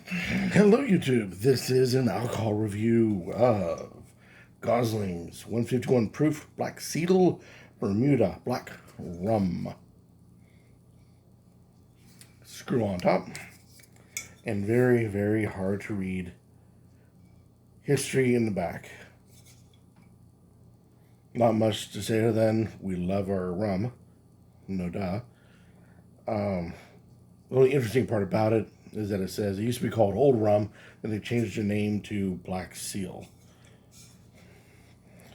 Hello, YouTube. This is an alcohol review of Gosling's 151 proof Black Cedar Bermuda Black Rum. Screw on top, and very, very hard to read history in the back. Not much to say other than we love our rum, no duh. The only interesting part about it is that it says it used to be called Old Rum, then they changed the name to Black Seal.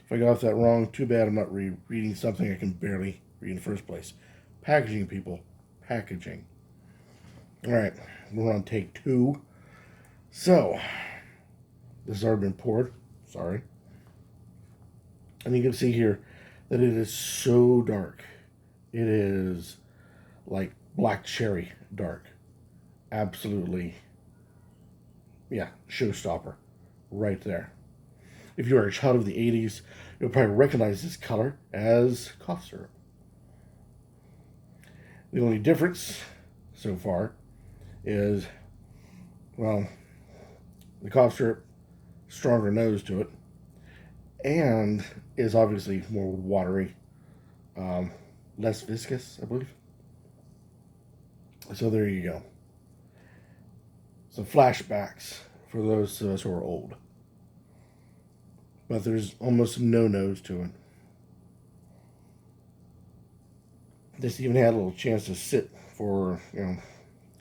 If I got off that wrong, too bad I'm not reading something I can barely read in the first place. Packaging, people. Packaging. Alright, we're on take 2. So, this has already been poured. Sorry. And you can see here that it is so dark. It is like black cherry dark. Absolutely, yeah, showstopper right there. If you are a child of the 80s, you'll probably recognize this color as cough syrup. The only difference so far is, well, the cough syrup, stronger nose to it, and is obviously more watery, less viscous, I believe. So there you go. Some flashbacks for those of us who are old. But there's almost no nose to it. This even had a little chance to sit for,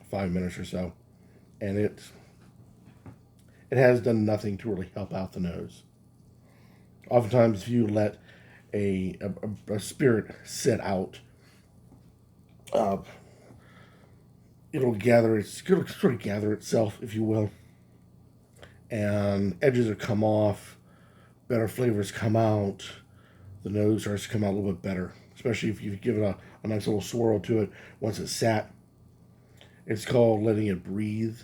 5 minutes or so. And it has done nothing to really help out the nose. Oftentimes, if you let a spirit sit out, it'll sort of gather itself, if you will, and edges will come off, better flavors come out, the nose starts to come out a little bit better, especially if you give it a nice little swirl to it once it's sat. It's called letting it breathe.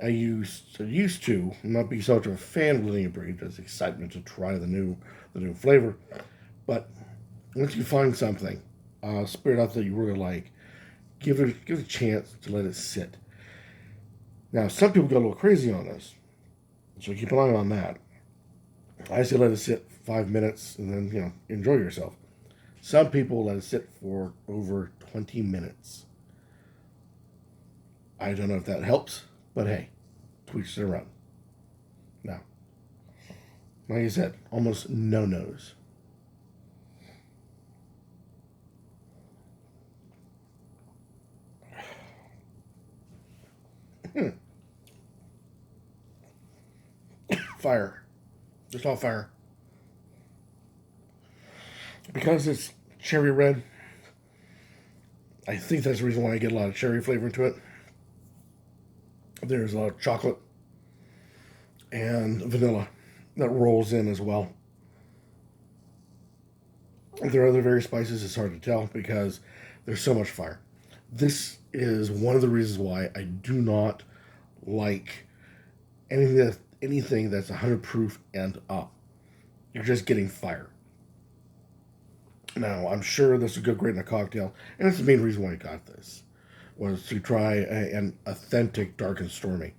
I used to not be such a fan of letting it breathe. There's excitement to try the new flavor, but once you find something, spirit out that you really like, give it a chance to let it sit. Now, some people go a little crazy on this, so keep an eye on that. I say let it sit 5 minutes and then, enjoy yourself. Some people let it sit for over 20 minutes. I don't know if that helps, but hey, tweaks their own. Now, like I said, almost no nose. Fire. Just all fire. Because it's cherry red, I think that's the reason why I get a lot of cherry flavor into it. There's a lot of chocolate and vanilla that rolls in as well. If there are other various spices, it's hard to tell because there's so much fire. This is one of the reasons why I do not like anything that's 100 proof and up. You're just getting fire. Now, I'm sure this would go great in a cocktail, and that's the main reason why I got this, was to try an authentic dark and stormy.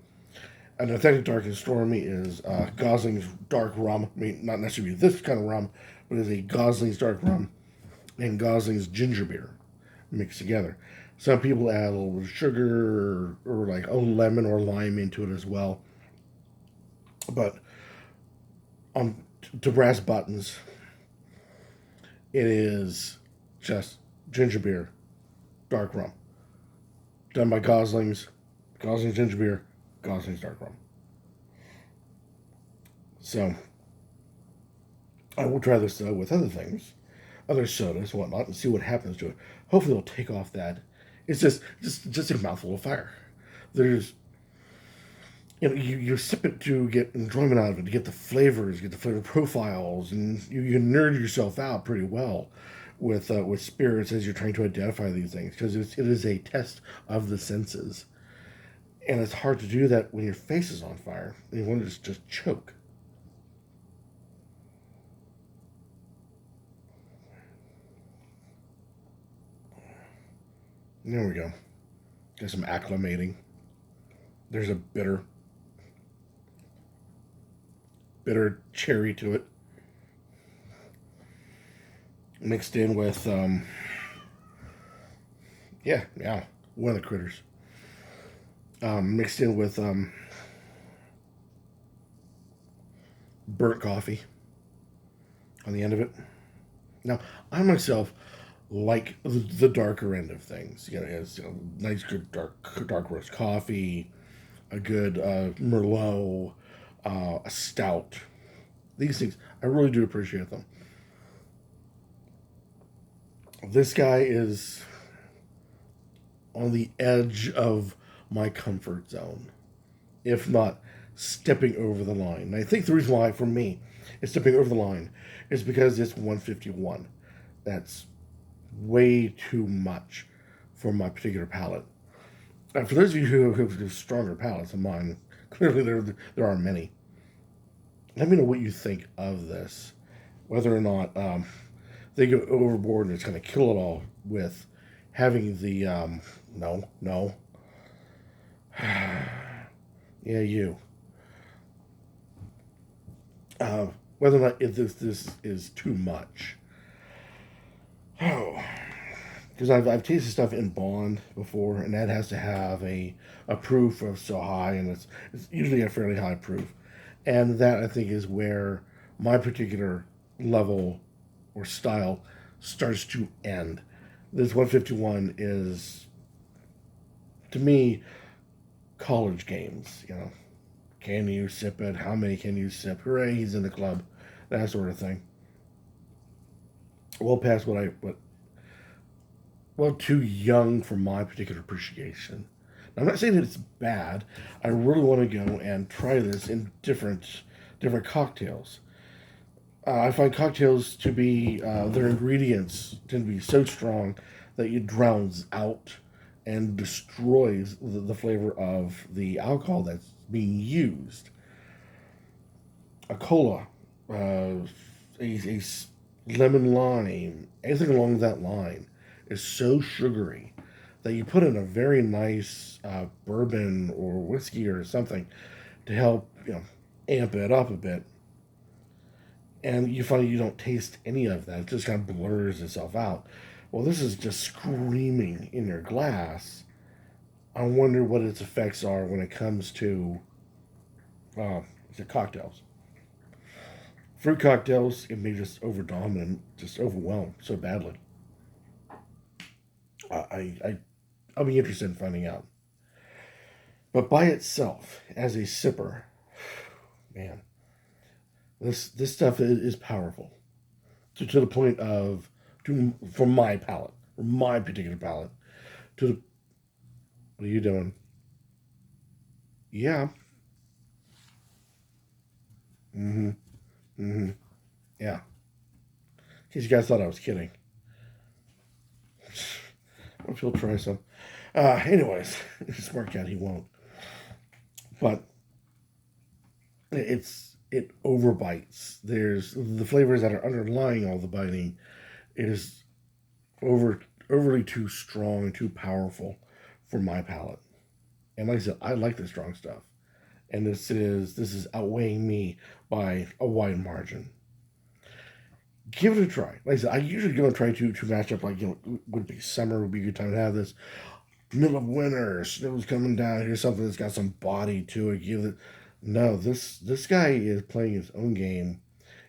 An authentic dark and stormy is Gosling's dark rum. I mean, not necessarily this kind of rum, but it's a Gosling's dark rum and Gosling's ginger beer mixed together. Some people add a little bit of sugar or like a lemon or lime into it as well. But to brass buttons, it is just ginger beer, dark rum. Done by Gosling's ginger beer, Gosling's dark rum. So, I will try this with other things, other sodas and whatnot, and see what happens to it. Hopefully it'll take off that. It's just a mouthful of fire. There's, you sip it to get enjoyment out of it, to get the flavors, get the flavor profiles, and you nerd yourself out pretty well with spirits as you're trying to identify these things, because it is a test of the senses. And it's hard to do that when your face is on fire and you want to just choke. There we go. Got some acclimating. There's a bitter cherry to it, mixed in with yeah, one of the critters. Mixed in with burnt coffee on the end of it. Now, I myself like the darker end of things. You know, it has nice, good dark roast coffee, a good Merlot, a stout. These things, I really do appreciate them. This guy is on the edge of my comfort zone, if not stepping over the line. And I think the reason why, for me, it's stepping over the line is because it's 151. That's way too much for my particular palate. For those of you who have stronger palates than mine, clearly there are many. Let me know what you think of this. Whether or not they go overboard and it's going to kill it all with having the no, yeah, you. Whether or not this is too much. Oh, because I've tasted stuff in bond before, and that has to have a proof of so high, and it's usually a fairly high proof, and that I think is where my particular level or style starts to end. This 151 is, to me, college games. You know, can you sip it? How many can you sip? Hooray, he's in the club, that sort of thing. Well past what well, too young for my particular appreciation. Now, I'm not saying that it's bad. I really want to go and try this in different cocktails. I find cocktails to be their ingredients tend to be so strong that it drowns out and destroys the flavor of the alcohol that's being used. A cola, a lemon lime, anything along that line is so sugary that you put in a very nice bourbon or whiskey or something to help amp it up a bit, and you find you don't taste any of that. It just kind of blurs itself out. Well, this is just screaming in your glass. I wonder what its effects are when it comes to uh, cocktails. Fruit cocktails, it may just overdominant, just overwhelm so badly. I'll be interested in finding out. But by itself, as a sipper, man, this stuff is powerful to the point of for my palate, for my particular palate. To the what are you doing? Yeah. Mm-hmm. Mm-hmm. Yeah. In case you guys thought I was kidding. What if he'll try some? Anyways, smart cat, he won't. But it overbites. There's the flavors that are underlying all the biting is overly too strong and too powerful for my palate. And like I said, I like the strong stuff, and this is outweighing me by a wide margin. Give it a try. Like I said, I usually go and try to match up. Like would be summer would be a good time to have this. Middle of winter, snow's coming down. Here's something that's got some body to it. Give it. No, this guy is playing his own game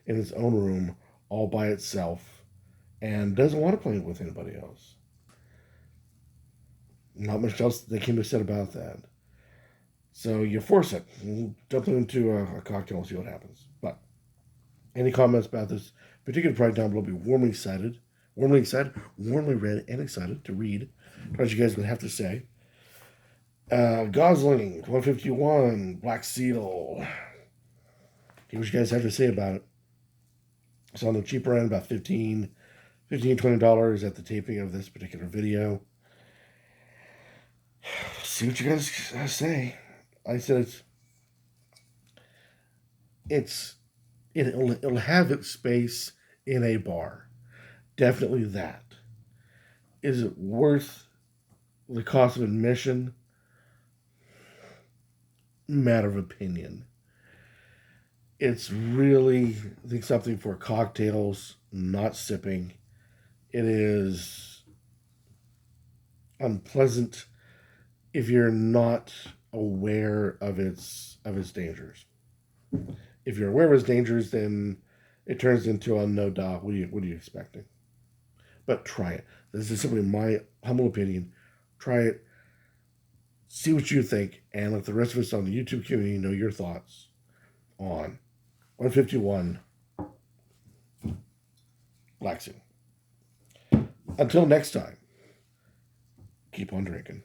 in his own room, all by itself, and doesn't want to play it with anybody else. Not much else that can be said about that. So you force it. Dump it into a cocktail and see what happens. But any comments about this particular product down below? Be warmly read, and excited to read what you guys are going to have to say. Gosling, 151, Black Seal. See what you guys have to say about it. It's on the cheaper end, about $15, $20 at the taping of this particular video. See what you guys say. Like I said, it'll have its space in a bar. Definitely that. Is it worth the cost of admission? matter of opinion. It's really, I think, something for cocktails, not sipping. It is unpleasant if you're not aware of its dangers. If you're aware of its dangers, then it turns into a no doubt. What are you expecting? But try it. This is simply my humble opinion. Try it. See what you think, and let the rest of us on the YouTube community know your thoughts on 151 Laxing. Until next time, keep on drinking.